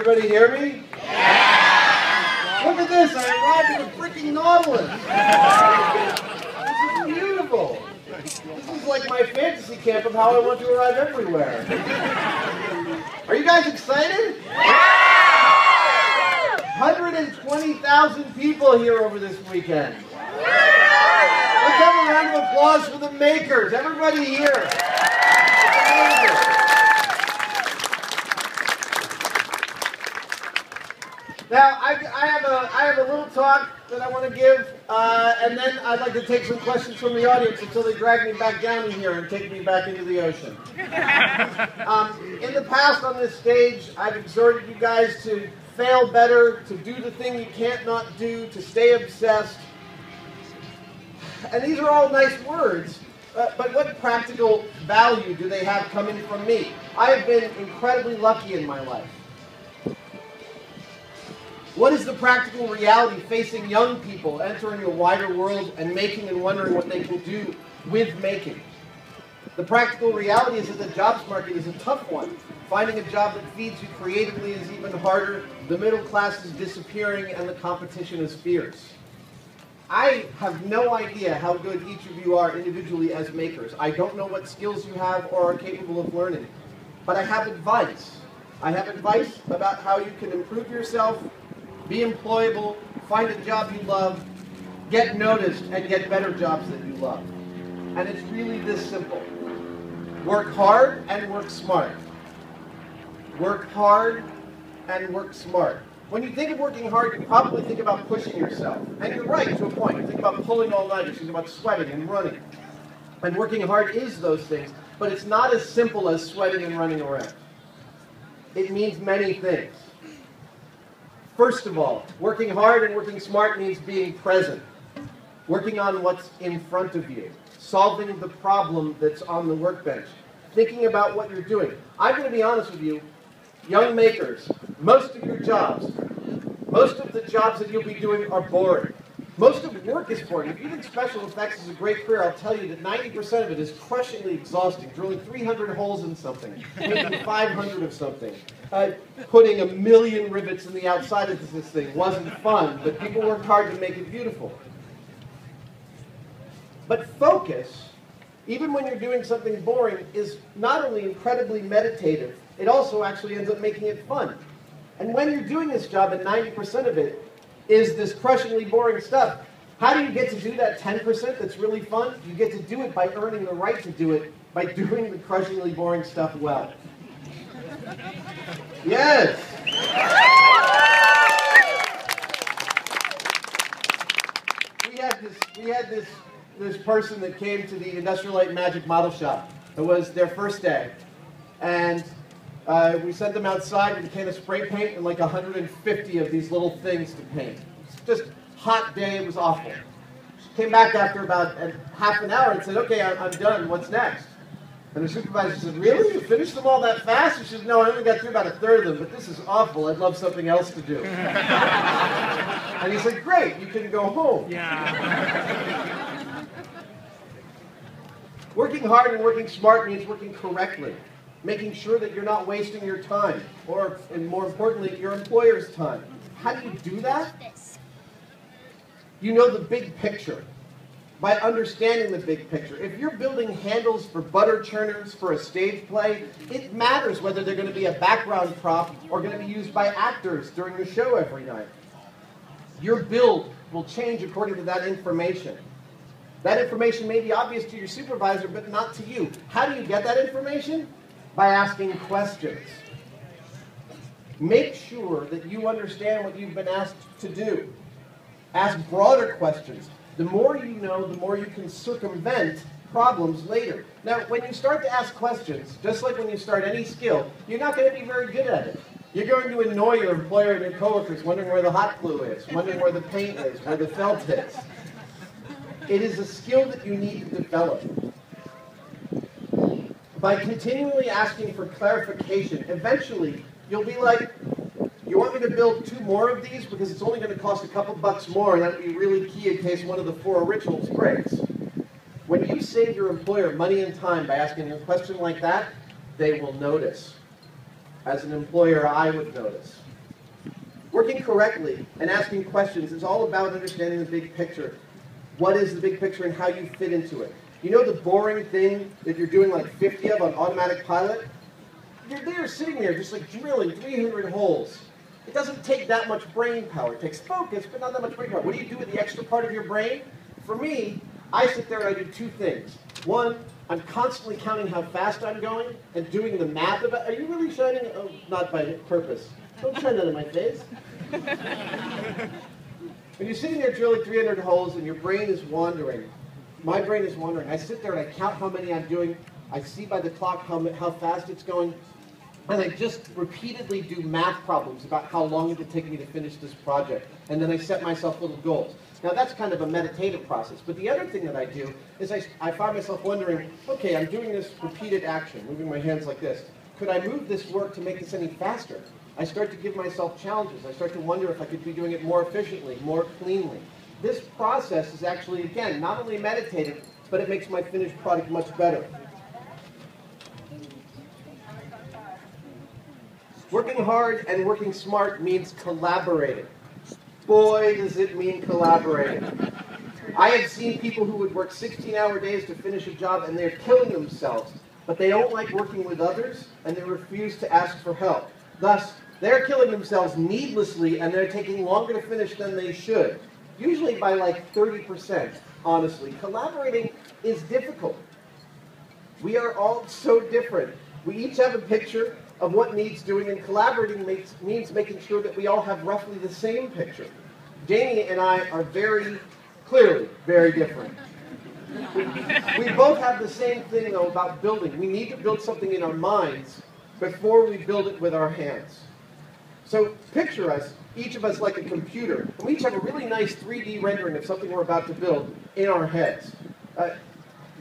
everybody hear me? Yeah! Look at this, I arrived at a freaking Nautilus. This is beautiful. This is like my fantasy camp of how I want to arrive everywhere. Are you guys excited? Yeah! 120,000 people here over this weekend. Let's have a round of applause for the makers. Everybody here. Now, I have a little talk that I want to give, and then I'd like to take some questions from the audience until they drag me back down in here and take me back into the ocean. In the past on this stage, I've exhorted you guys to fail better, to do the thing you can't not do, to stay obsessed. And these are all nice words, but what practical value do they have coming from me? I have been incredibly lucky in my life. What is the practical reality facing young people entering a wider world and making and wondering what they can do with making? The practical reality is that the jobs market is a tough one. Finding a job that feeds you creatively is even harder. The middle class is disappearing and the competition is fierce. I have no idea how good each of you are individually as makers. I don't know what skills you have or are capable of learning. But I have advice. I have advice about how you can improve yourself, be employable, find a job you love, get noticed, and get better jobs that you love. And it's really this simple. Work hard and work smart. Work hard and work smart. When you think of working hard, you probably think about pushing yourself. And you're right, to a point. You think about pulling all night, you think about sweating and running. And working hard is those things, but it's not as simple as sweating and running around. It means many things. First of all, working hard and working smart means being present. Working on what's in front of you. Solving the problem that's on the workbench. Thinking about what you're doing. I'm going to be honest with you, young makers, most of your jobs, most of the jobs that you'll be doing are boring. Most of work is boring. If you think special effects is a great career, I'll tell you that 90% of it is crushingly exhausting. Drilling 300 holes in something, making 500 of something, putting 1,000,000 rivets in the outside of this thing wasn't fun, but people worked hard to make it beautiful. But focus, even when you're doing something boring, is not only incredibly meditative, it also actually ends up making it fun. And when you're doing this job and 90% of it is this crushingly boring stuff, how do you get to do that 10% that's really fun? You get to do it by earning the right to do it, by doing the crushingly boring stuff well. Yes! We had this person that came to the Industrial Light and Magic model shop. It was their first day. And we sent them outside with a can of spray paint and like 150 of these little things to paint. It's just hot day, it was awful. She came back after about half an hour and said, okay, I'm done, what's next? And the supervisor said, really? You finished them all that fast? She said, no, I only got through about a third of them, but this is awful, I'd love something else to do. And he said, great, you can go home. Yeah. Working hard and working smart means working correctly. Making sure that you're not wasting your time, or, and more importantly, your employer's time. How do you do that? You know the big picture. By understanding the big picture. If you're building handles for butter churners for a stage play, it matters whether they're going to be a background prop or going to be used by actors during the show every night. Your build will change according to that information. That information may be obvious to your supervisor, but not to you. How do you get that information? By asking questions. Make sure that you understand what you've been asked to do. Ask broader questions. The more you know, the more you can circumvent problems later. Now, when you start to ask questions, just like when you start any skill, you're not going to be very good at it. You're going to annoy your employer and your coworkers, wondering where the hot glue is, wondering where the paint is, where the felt is. It is a skill that you need to develop. By continually asking for clarification, eventually you'll be like, you want me to build 2 more of these because it's only going to cost a couple bucks more, and that would be really key in case one of the 4 originals breaks. When you save your employer money and time by asking a question like that, they will notice. As an employer, I would notice. Working correctly and asking questions is all about understanding the big picture. What is the big picture and how you fit into it? You know the boring thing that you're doing like 50 of on automatic pilot? You're there sitting there just like drilling 300 holes. It doesn't take that much brain power. It takes focus, but not that much brain power. What do you do with the extra part of your brain? For me, I sit there and I do two things. One, I'm constantly counting how fast I'm going and doing the math about, are you really shining? Oh, not by purpose. Don't shine that in my face. When you're sitting there drilling 300 holes and your brain is wandering, my brain is wandering. I sit there and I count how many I'm doing. I see by the clock how fast it's going. And I just repeatedly do math problems about how long it would take me to finish this project. And then I set myself little goals. Now that's kind of a meditative process. But the other thing that I do is I find myself wondering, okay, I'm doing this repeated action, moving my hands like this. Could I move this work to make this any faster? I start to give myself challenges. I start to wonder if I could be doing it more efficiently, more cleanly. This process is actually, again, not only meditative, but it makes my finished product much better. Working hard and working smart means collaborating. Boy, does it mean collaborating. I have seen people who would work 16-hour days to finish a job and they're killing themselves, but they don't like working with others and they refuse to ask for help. Thus, they're killing themselves needlessly and they're taking longer to finish than they should. Usually by like 30%, honestly. Collaborating is difficult. We are all so different. We each have a picture of what needs doing, and collaborating means making sure that we all have roughly the same picture. Jamie and I are very clearly very different. We both have the same thing, though, about building. We need to build something in our minds before we build it with our hands. So picture us, each of us like a computer, and we each have a really nice 3D rendering of something we're about to build in our heads.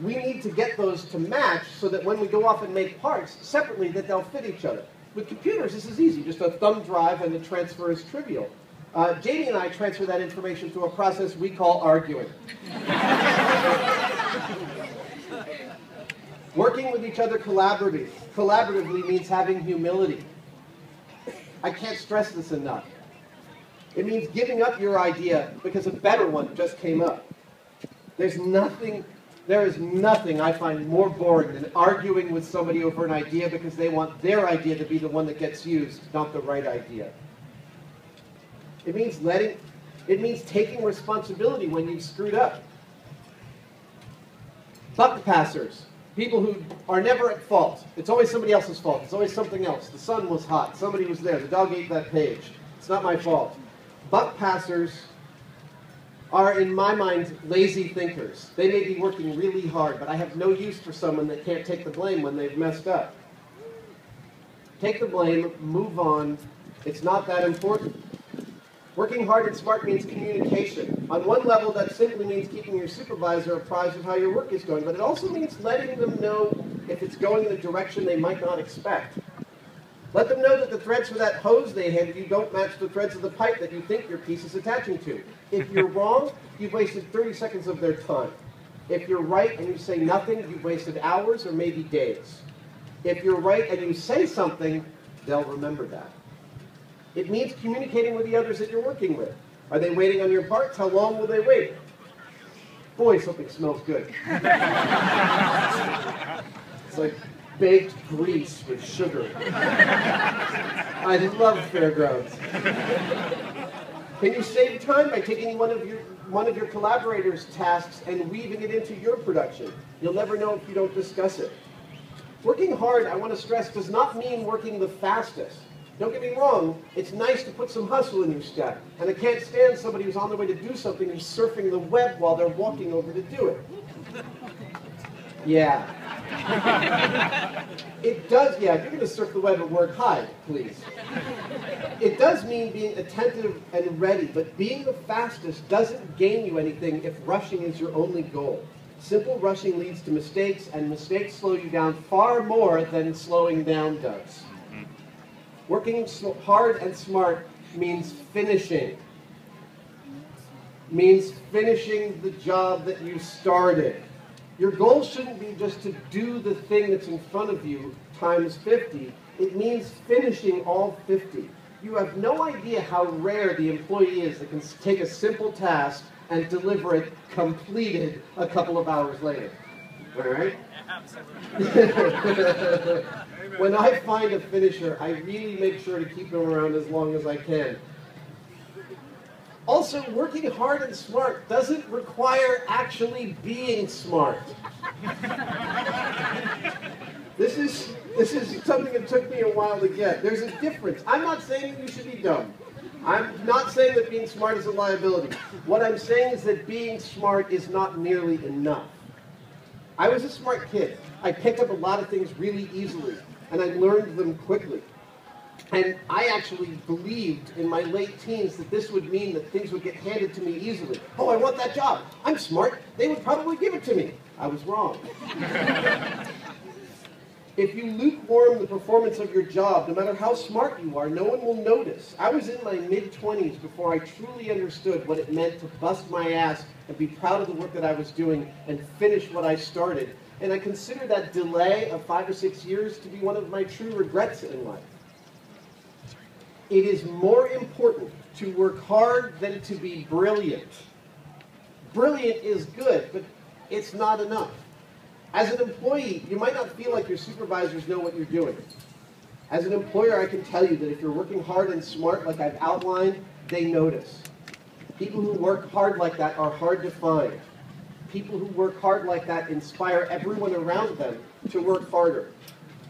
We need to get those to match so that when we go off and make parts separately, that they'll fit each other. With computers, this is easy. Just a thumb drive and the transfer is trivial. Jamie and I transfer that information through a process we call arguing. Working with each other collaboratively means having humility. I can't stress this enough. It means giving up your idea because a better one just came up. There is nothing I find more boring than arguing with somebody over an idea because they want their idea to be the one that gets used, not the right idea. It means taking responsibility when you've screwed up. Buck passers, people who are never at fault. It's always somebody else's fault. It's always something else. The sun was hot. Somebody was there. The dog ate that page. It's not my fault. Buck passers are, in my mind, lazy thinkers. They may be working really hard, but I have no use for someone that can't take the blame when they've messed up. Take the blame, move on. It's not that important. Working hard and smart means communication. On one level, that simply means keeping your supervisor apprised of how your work is going, but it also means letting them know if it's going in a direction they might not expect. Let them know that the threads for that hose they handed you don't match the threads of the pipe that you think your piece is attaching to. If you're wrong, you've wasted 30 seconds of their time. If you're right and you say nothing, you've wasted hours or maybe days. If you're right and you say something, they'll remember that. It means communicating with the others that you're working with. Are they waiting on your parts? How long will they wait? Boy, something smells good. It's like baked grease with sugar. I love fairgrounds. Can you save time by taking one of your collaborators' tasks and weaving it into your production? You'll never know if you don't discuss it. Working hard, I want to stress, does not mean working the fastest. Don't get me wrong, it's nice to put some hustle in your step. And I can't stand somebody who's on their way to do something who's surfing the web while they're walking over to do it. Yeah. It does, yeah, if you're going to surf the web at work, hide, please. It does mean being attentive and ready, but being the fastest doesn't gain you anything if rushing is your only goal. Simple rushing leads to mistakes, and mistakes slow you down far more than slowing down does. Working hard and smart means finishing. Means finishing the job that you started. Your goal shouldn't be just to do the thing that's in front of you times 50. It means finishing all 50. You have no idea how rare the employee is that can take a simple task and deliver it completed a couple of hours later. All right? When I find a finisher, I really make sure to keep them around as long as I can. Also, working hard and smart doesn't require actually being smart. This is something that took me a while to get. There's a difference. I'm not saying that you should be dumb. I'm not saying that being smart is a liability. What I'm saying is that being smart is not nearly enough. I was a smart kid. I picked up a lot of things really easily, and I learned them quickly. And I actually believed in my late teens that this would mean that things would get handed to me easily. Oh, I want that job. I'm smart. They would probably give it to me. I was wrong. If you lukewarm the performance of your job, no matter how smart you are, no one will notice. I was in my mid-20s before I truly understood what it meant to bust my ass and be proud of the work that I was doing and finish what I started. And I consider that delay of 5 or 6 years to be one of my true regrets in life. It is more important to work hard than to be brilliant. Brilliant is good, but it's not enough. As an employee, you might not feel like your supervisors know what you're doing. As an employer, I can tell you that if you're working hard and smart like I've outlined, they notice. People who work hard like that are hard to find. People who work hard like that inspire everyone around them to work harder.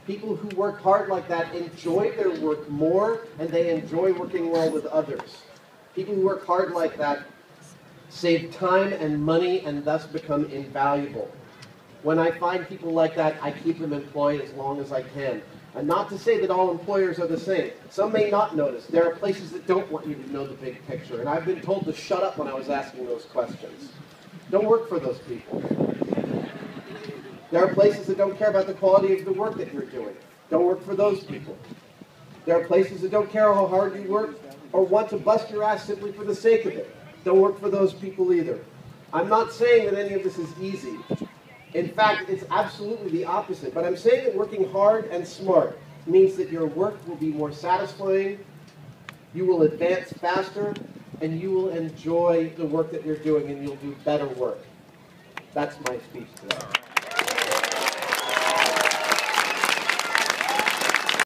People who work hard like that enjoy their work more, and they enjoy working well with others. People who work hard like that save time and money and thus become invaluable. When I find people like that, I keep them employed as long as I can. And not to say that all employers are the same. Some may not notice. There are places that don't want you to know the big picture, and I've been told to shut up when I was asking those questions. Don't work for those people. There are places that don't care about the quality of the work that you're doing. Don't work for those people. There are places that don't care how hard you work or want to bust your ass simply for the sake of it. Don't work for those people either. I'm not saying that any of this is easy. In fact, it's absolutely the opposite. But I'm saying that working hard and smart means that your work will be more satisfying, you will advance faster, and you will enjoy the work that you're doing, and you'll do better work. That's my speech today.